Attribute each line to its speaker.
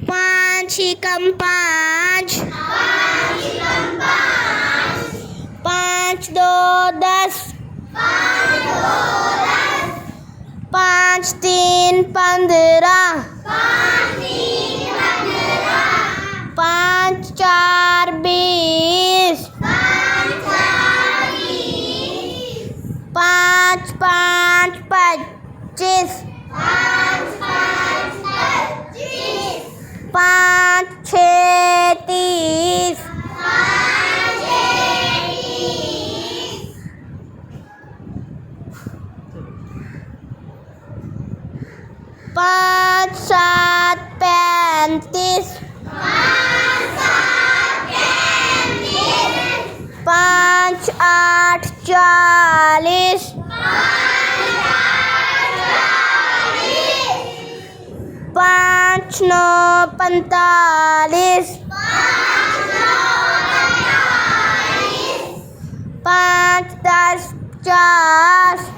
Speaker 1: पाँच एकम पाँच, पाँच दो दस, पाँच तीन 15, पाँच चार 20, पाँच पाँच 25, पाँच छः 30, पाँच सात 35, पाँच आठ 40, पाँच नौ 45, पाँच 10 50,